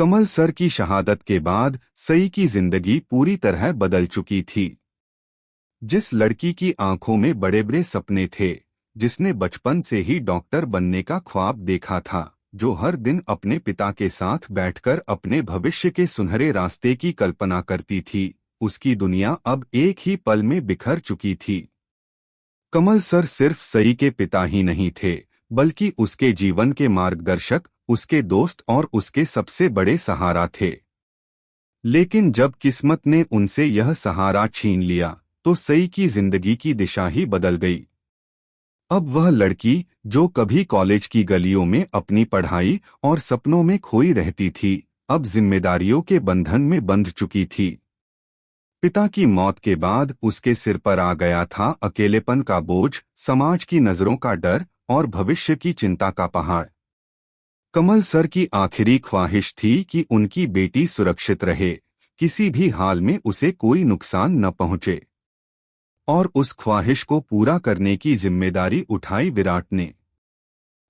कमल sir की शहादत के बाद सई की जिंदगी पूरी तरह बदल चुकी थी। जिस लड़की की आंखों में बड़े बड़े सपने थे, जिसने बचपन से ही डॉक्टर बनने का ख्वाब देखा था, जो हर दिन अपने पिता के साथ बैठकर अपने भविष्य के सुनहरे रास्ते की कल्पना करती थी, उसकी दुनिया अब एक ही पल में बिखर चुकी थी। कमल सर सिर्फ सई के पिता ही नहीं थे, बल्कि उसके जीवन के मार्गदर्शक, उसके दोस्त और उसके सबसे बड़े सहारा थे। लेकिन जब किस्मत ने उनसे यह सहारा छीन लिया, तो सई की जिंदगी की दिशा ही बदल गई। अब वह लड़की, जो कभी कॉलेज की गलियों में अपनी पढ़ाई और सपनों में खोई रहती थी, अब जिम्मेदारियों के बंधन में बंध चुकी थी। पिता की मौत के बाद उसके सिर पर आ गया था अकेलेपन का बोझ, समाज की नजरों का डर और भविष्य की चिंता का पहाड़। कमल सर की आखिरी ख्वाहिश थी कि उनकी बेटी सुरक्षित रहे, किसी भी हाल में उसे कोई नुकसान न पहुंचे। और उस ख्वाहिश को पूरा करने की जिम्मेदारी उठाई विराट ने।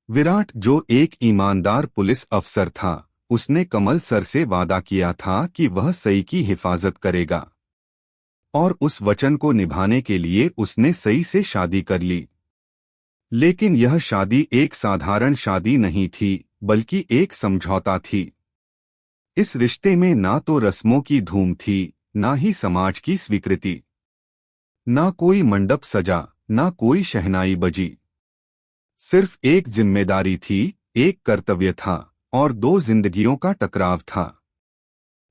विराट, जो एक ईमानदार पुलिस अफसर था, उसने कमल सर से वादा किया था कि वह सई की हिफाजत करेगा। और उस वचन को निभाने के लिए उसने सई से शादी कर ली। लेकिन यह शादी एक साधारण शादी नहीं थी, बल्कि एक समझौता थी। इस रिश्ते में ना तो रस्मों की धूम थी, ना ही समाज की स्वीकृति। ना कोई मंडप सजा, ना कोई शहनाई बजी। सिर्फ एक जिम्मेदारी थी, एक कर्तव्य था, और दो जिंदगियों का टकराव था।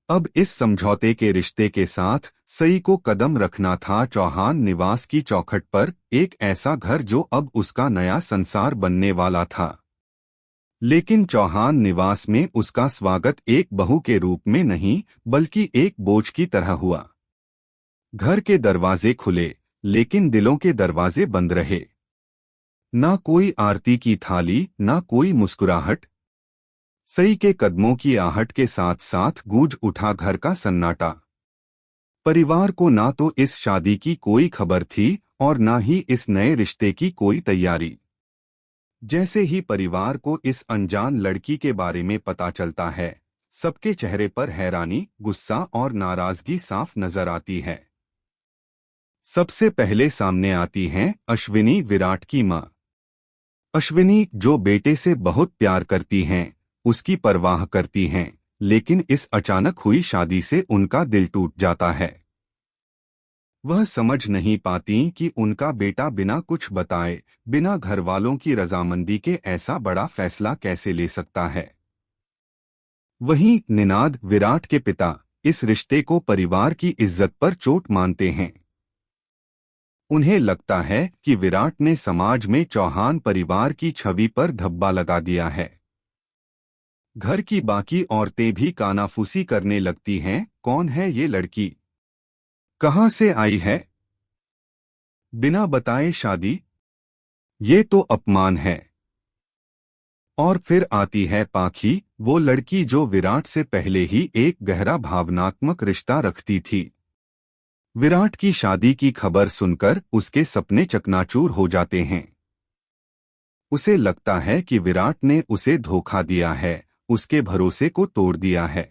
अब इस समझौते के रिश्ते के साथ सई को कदम रखना था चौहान निवास की चौखट पर, एक ऐसा घर जो अब उसका नया संसार बनने वाला था। लेकिन चौहान निवास में उसका स्वागत एक बहू के रूप में नहीं, बल्कि एक बोझ की तरह हुआ। घर के दरवाजे खुले, लेकिन दिलों के दरवाजे बंद रहे। ना कोई आरती की थाली, ना कोई मुस्कुराहट। सई के कदमों की आहट के साथ साथ गूंज उठा घर का सन्नाटा। परिवार को ना तो इस शादी की कोई खबर थी और ना ही इस नए रिश्ते की कोई तैयारी। जैसे ही परिवार को इस अनजान लड़की के बारे में पता चलता है, सबके चेहरे पर हैरानी, गुस्सा और नाराजगी साफ नजर आती है। सबसे पहले सामने आती हैं अश्विनी, विराट की मां। अश्विनी, जो बेटे से बहुत प्यार करती हैं, उसकी परवाह करती हैं, लेकिन इस अचानक हुई शादी से उनका दिल टूट जाता है। वह समझ नहीं पाती कि उनका बेटा बिना कुछ बताए, बिना घरवालों की रजामंदी के ऐसा बड़ा फैसला कैसे ले सकता है। वहीं निनाद, विराट के पिता, इस रिश्ते को परिवार की इज्जत पर चोट मानते हैं। उन्हें लगता है कि विराट ने समाज में चौहान परिवार की छवि पर धब्बा लगा दिया है। घर की बाकी औरतें भी कानाफूसी करने लगती हैं, कौन है ये लड़की, कहां से आई है, बिना बताए शादी, ये तो अपमान है। और फिर आती है पाखी, वो लड़की जो विराट से पहले ही एक गहरा भावनात्मक रिश्ता रखती थी। विराट की शादी की खबर सुनकर उसके सपने चकनाचूर हो जाते हैं। उसे लगता है कि विराट ने उसे धोखा दिया है, उसके भरोसे को तोड़ दिया है।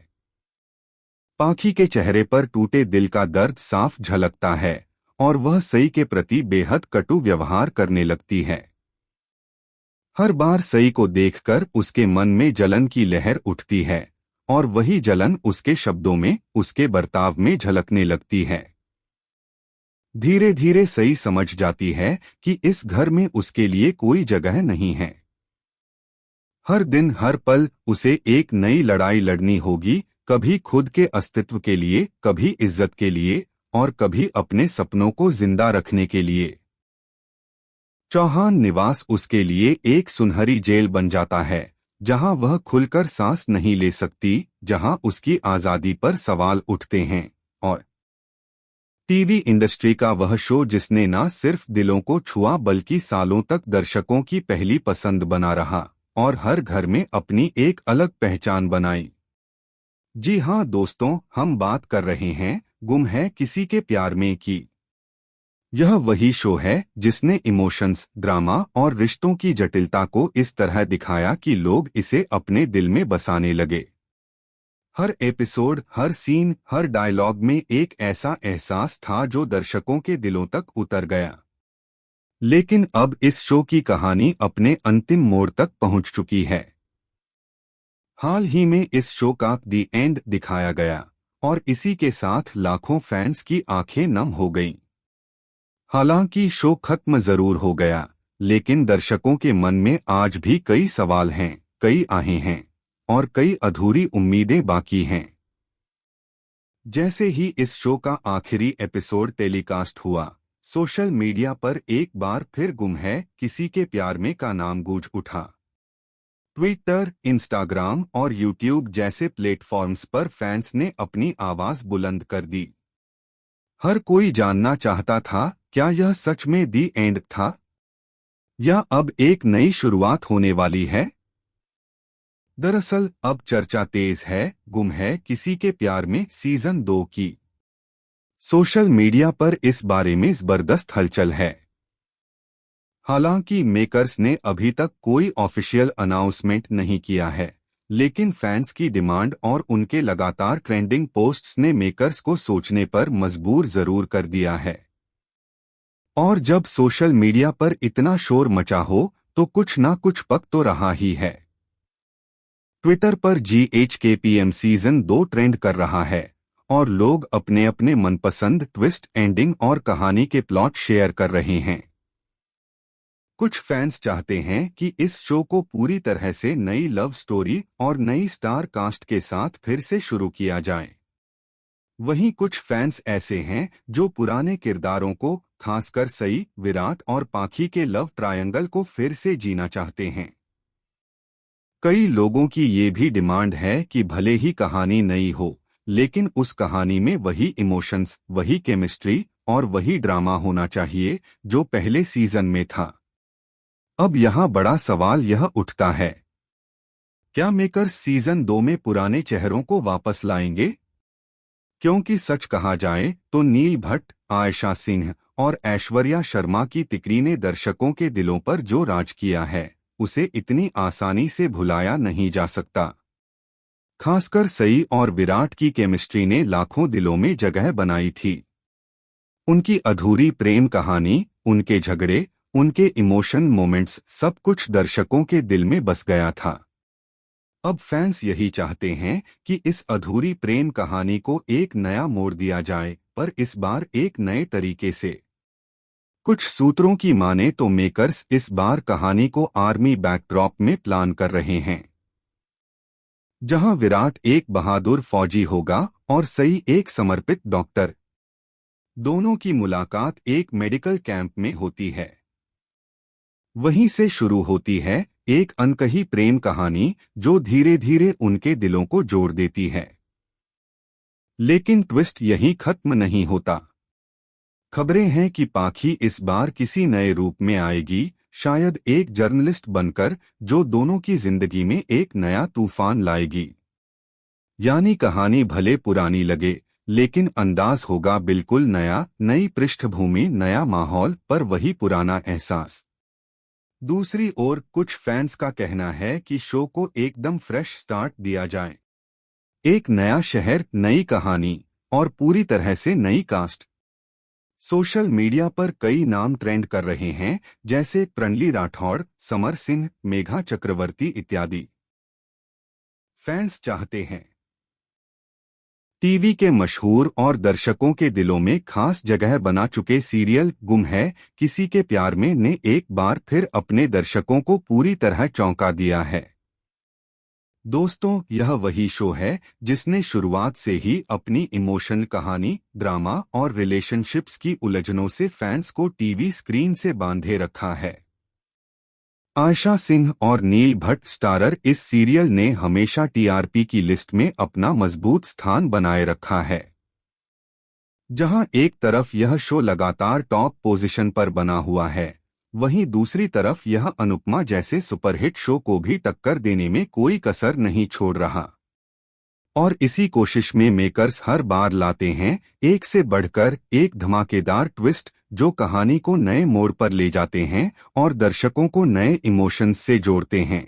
पाखी के चेहरे पर टूटे दिल का दर्द साफ झलकता है और वह सई के प्रति बेहद कटु व्यवहार करने लगती है। हर बार सई को देखकर उसके मन में जलन की लहर उठती है और वही जलन उसके शब्दों में, उसके बर्ताव में झलकने लगती है। धीरे धीरे सई समझ जाती है कि इस घर में उसके लिए कोई जगह नहीं है। हर दिन हर पल उसे एक नई लड़ाई लड़नी होगी, कभी खुद के अस्तित्व के लिए, कभी इज्जत के लिए और कभी अपने सपनों को जिंदा रखने के लिए। चौहान निवास उसके लिए एक सुनहरी जेल बन जाता है, जहां वह खुलकर सांस नहीं ले सकती, जहां उसकी आजादी पर सवाल उठते हैं। और टीवी इंडस्ट्री का वह शो जिसने न सिर्फ दिलों को छुआ बल्कि सालों तक दर्शकों की पहली पसंद बना रहा और हर घर में अपनी एक अलग पहचान बनाई। जी हां दोस्तों, हम बात कर रहे हैं गुम है किसी के प्यार में की। यह वही शो है जिसने इमोशंस, ड्रामा और रिश्तों की जटिलता को इस तरह दिखाया कि लोग इसे अपने दिल में बसाने लगे। हर एपिसोड, हर सीन, हर डायलॉग में एक ऐसा एहसास था जो दर्शकों के दिलों तक उतर गया। लेकिन अब इस शो की कहानी अपने अंतिम मोड़ तक पहुंच चुकी है। हाल ही में इस शो का दी एंड दिखाया गया और इसी के साथ लाखों फैंस की आंखें नम हो गईं। हालांकि शो खत्म जरूर हो गया, लेकिन दर्शकों के मन में आज भी कई सवाल हैं, कई आहें हैं और कई अधूरी उम्मीदें बाकी हैं। जैसे ही इस शो का आखिरी एपिसोड टेलीकास्ट हुआ, सोशल मीडिया पर एक बार फिर गुम है किसी के प्यार में का नाम गूंज उठा। ट्विटर, इंस्टाग्राम और यूट्यूब जैसे प्लेटफॉर्म्स पर फैंस ने अपनी आवाज बुलंद कर दी। हर कोई जानना चाहता था, क्या यह सच में दी एंड था या अब एक नई शुरुआत होने वाली है। दरअसल अब चर्चा तेज है गुम है किसी के प्यार में सीजन 2 की। सोशल मीडिया पर इस बारे में जबरदस्त हलचल है। हालांकि मेकर्स ने अभी तक कोई ऑफिशियल अनाउंसमेंट नहीं किया है, लेकिन फैंस की डिमांड और उनके लगातार ट्रेंडिंग पोस्ट्स ने मेकर्स को सोचने पर मजबूर जरूर कर दिया है। और जब सोशल मीडिया पर इतना शोर मचा हो तो कुछ ना कुछ पक तो रहा ही है। ट्विटर पर GHKPM सीजन 2 ट्रेंड कर रहा है और लोग अपने अपने मनपसंद ट्विस्ट, एंडिंग और कहानी के प्लॉट शेयर कर रहे हैं। कुछ फैंस चाहते हैं कि इस शो को पूरी तरह से नई लव स्टोरी और नई स्टार कास्ट के साथ फिर से शुरू किया जाए। वहीं कुछ फैंस ऐसे हैं जो पुराने किरदारों को, खासकर सई, विराट और पाखी के लव ट्रायंगल को फिर से जीना चाहते हैं। कई लोगों की ये भी डिमांड है कि भले ही कहानी नई हो, लेकिन उस कहानी में वही इमोशंस, वही केमिस्ट्री और वही ड्रामा होना चाहिए जो पहले सीजन में था। अब यहाँ बड़ा सवाल यह उठता है, क्या मेकर्स सीजन 2 में पुराने चेहरों को वापस लाएंगे? क्योंकि सच कहा जाए तो नील भट्ट, आयशा सिंह और ऐश्वर्या शर्मा की तिकड़ी ने दर्शकों के दिलों पर जो राज किया है, उसे इतनी आसानी से भुलाया नहीं जा सकता। खासकर सई और विराट की केमिस्ट्री ने लाखों दिलों में जगह बनाई थी। उनकी अधूरी प्रेम कहानी, उनके झगड़े, उनके इमोशन मोमेंट्स, सब कुछ दर्शकों के दिल में बस गया था। अब फैंस यही चाहते हैं कि इस अधूरी प्रेम कहानी को एक नया मोड़ दिया जाए, पर इस बार एक नए तरीके से। कुछ सूत्रों की माने तो मेकर्स इस बार कहानी को आर्मी बैकड्रॉप में प्लान कर रहे हैं, जहां विराट एक बहादुर फौजी होगा और सई एक समर्पित डॉक्टर। दोनों की मुलाकात एक मेडिकल कैंप में होती है। वहीं से शुरू होती है एक अनकही प्रेम कहानी जो धीरे धीरे उनके दिलों को जोड़ देती है। लेकिन ट्विस्ट यहीं खत्म नहीं होता। खबरें हैं कि पाखी इस बार किसी नए रूप में आएगी, शायद एक जर्नलिस्ट बनकर, जो दोनों की जिंदगी में एक नया तूफान लाएगी। यानी कहानी भले पुरानी लगे, लेकिन अंदाज होगा बिल्कुल नया, नई पृष्ठभूमि, नया माहौल, पर वही पुराना एहसास। दूसरी ओर कुछ फैंस का कहना है कि शो को एकदम फ्रेश स्टार्ट दिया जाए। एक नया शहर, नई कहानी और पूरी तरह से नई कास्ट। सोशल मीडिया पर कई नाम ट्रेंड कर रहे हैं, जैसे प्रणली राठौड़, समर सिंह, मेघा चक्रवर्ती इत्यादि। फैंस चाहते हैं टीवी के मशहूर और दर्शकों के दिलों में खास जगह बना चुके सीरियल गुम है किसी के प्यार में ने एक बार फिर अपने दर्शकों को पूरी तरह चौंका दिया है। दोस्तों, यह वही शो है जिसने शुरुआत से ही अपनी इमोशनल कहानी, ड्रामा और रिलेशनशिप्स की उलझनों से फैंस को टीवी स्क्रीन से बांधे रखा है। आयशा सिंह और नील भट्ट स्टारर इस सीरियल ने हमेशा टीआरपी की लिस्ट में अपना मजबूत स्थान बनाए रखा है। जहां एक तरफ यह शो लगातार टॉप पोजीशन पर बना हुआ है, वहीं दूसरी तरफ यह अनुपमा जैसे सुपरहिट शो को भी टक्कर देने में कोई कसर नहीं छोड़ रहा। और इसी कोशिश में मेकर्स हर बार लाते हैं एक से बढ़कर एक धमाकेदार ट्विस्ट, जो कहानी को नए मोड़ पर ले जाते हैं और दर्शकों को नए इमोशंस से जोड़ते हैं।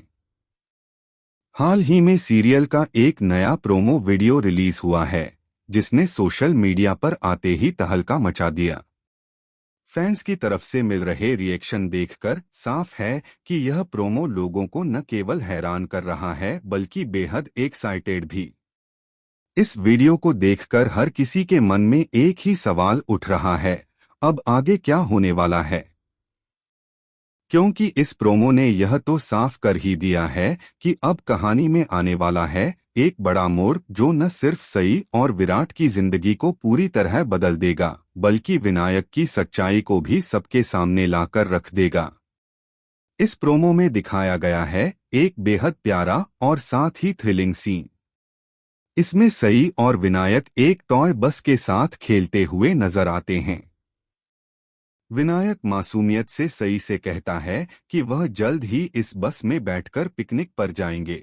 हाल ही में सीरियल का एक नया प्रोमो वीडियो रिलीज हुआ है, जिसने सोशल मीडिया पर आते ही तहलका मचा दिया। फैंस की तरफ से मिल रहे रिएक्शन देखकर साफ है कि यह प्रोमो लोगों को न केवल हैरान कर रहा है बल्कि बेहद एक्साइटेड भी। इस वीडियो को देखकर हर किसी के मन में एक ही सवाल उठ रहा है, अब आगे क्या होने वाला है? क्योंकि इस प्रोमो ने यह तो साफ कर ही दिया है कि अब कहानी में आने वाला है एक बड़ा मोड़ जो न सिर्फ सई और विराट की जिंदगी को पूरी तरह बदल देगा बल्कि विनायक की सच्चाई को भी सबके सामने लाकर रख देगा। इस प्रोमो में दिखाया गया है एक बेहद प्यारा और साथ ही थ्रिलिंग सीन। इसमें सई और विनायक एक टॉय बस के साथ खेलते हुए नजर आते हैं। विनायक मासूमियत से सई से कहता है कि वह जल्द ही इस बस में बैठकर पिकनिक पर जाएंगे।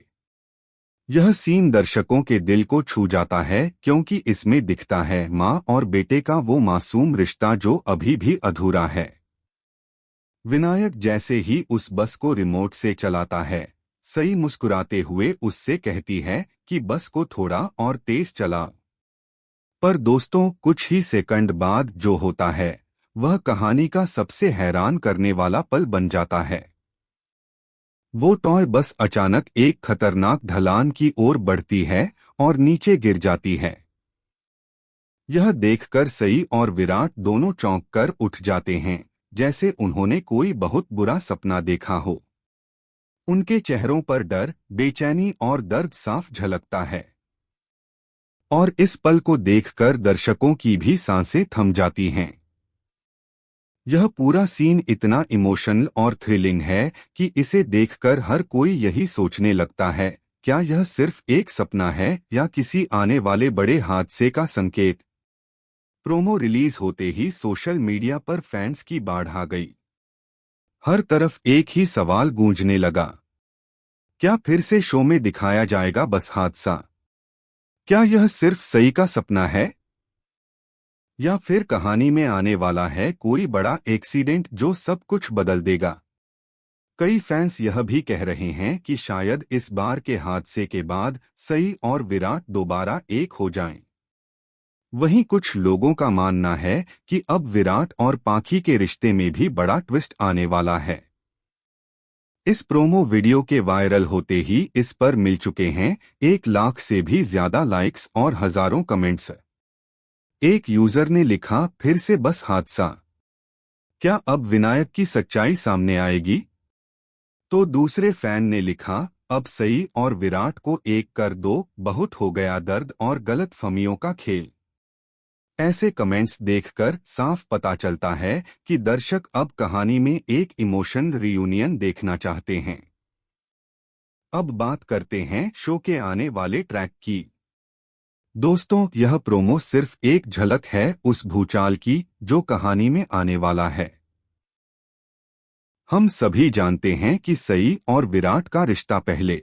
यह सीन दर्शकों के दिल को छू जाता है क्योंकि इसमें दिखता है माँ और बेटे का वो मासूम रिश्ता जो अभी भी अधूरा है। विनायक जैसे ही उस बस को रिमोट से चलाता है, सई मुस्कुराते हुए उससे कहती है कि बस को थोड़ा और तेज चला। पर दोस्तों, कुछ ही सेकंड बाद जो होता है वह कहानी का सबसे हैरान करने वाला पल बन जाता है। वो टॉय बस अचानक एक खतरनाक ढलान की ओर बढ़ती है और नीचे गिर जाती है। यह देखकर सई और विराट दोनों चौंक कर उठ जाते हैं, जैसे उन्होंने कोई बहुत बुरा सपना देखा हो। उनके चेहरों पर डर, बेचैनी और दर्द साफ झलकता है। और इस पल को देखकर दर्शकों की भी सांसें थम जाती हैं। यह पूरा सीन इतना इमोशनल और थ्रिलिंग है कि इसे देखकर हर कोई यही सोचने लगता है, क्या यह सिर्फ एक सपना है या किसी आने वाले बड़े हादसे का संकेत? प्रोमो रिलीज होते ही सोशल मीडिया पर फैंस की बाढ़ आ गई। हर तरफ एक ही सवाल गूंजने लगा, क्या फिर से शो में दिखाया जाएगा बस हादसा? क्या यह सिर्फ सई का सपना है या फिर कहानी में आने वाला है कोई बड़ा एक्सीडेंट जो सब कुछ बदल देगा? कई फैंस यह भी कह रहे हैं कि शायद इस बार के हादसे के बाद सई और विराट दोबारा एक हो जाएं। वहीं कुछ लोगों का मानना है कि अब विराट और पाखी के रिश्ते में भी बड़ा ट्विस्ट आने वाला है। इस प्रोमो वीडियो के वायरल होते ही इस पर मिल चुके हैं 1 लाख से भी ज्यादा लाइक्स और हजारों कमेंट्स। एक यूजर ने लिखा, फिर से बस हादसा, क्या अब विनायक की सच्चाई सामने आएगी? तो दूसरे फैन ने लिखा, अब सई और विराट को एक कर दो, बहुत हो गया दर्द और गलतफहमियों का खेल। ऐसे कमेंट्स देखकर साफ पता चलता है कि दर्शक अब कहानी में एक इमोशनल रियूनियन देखना चाहते हैं। अब बात करते हैं शो के आने वाले ट्रैक की। दोस्तों, यह प्रोमो सिर्फ एक झलक है उस भूचाल की जो कहानी में आने वाला है। हम सभी जानते हैं कि सई और विराट का रिश्ता पहले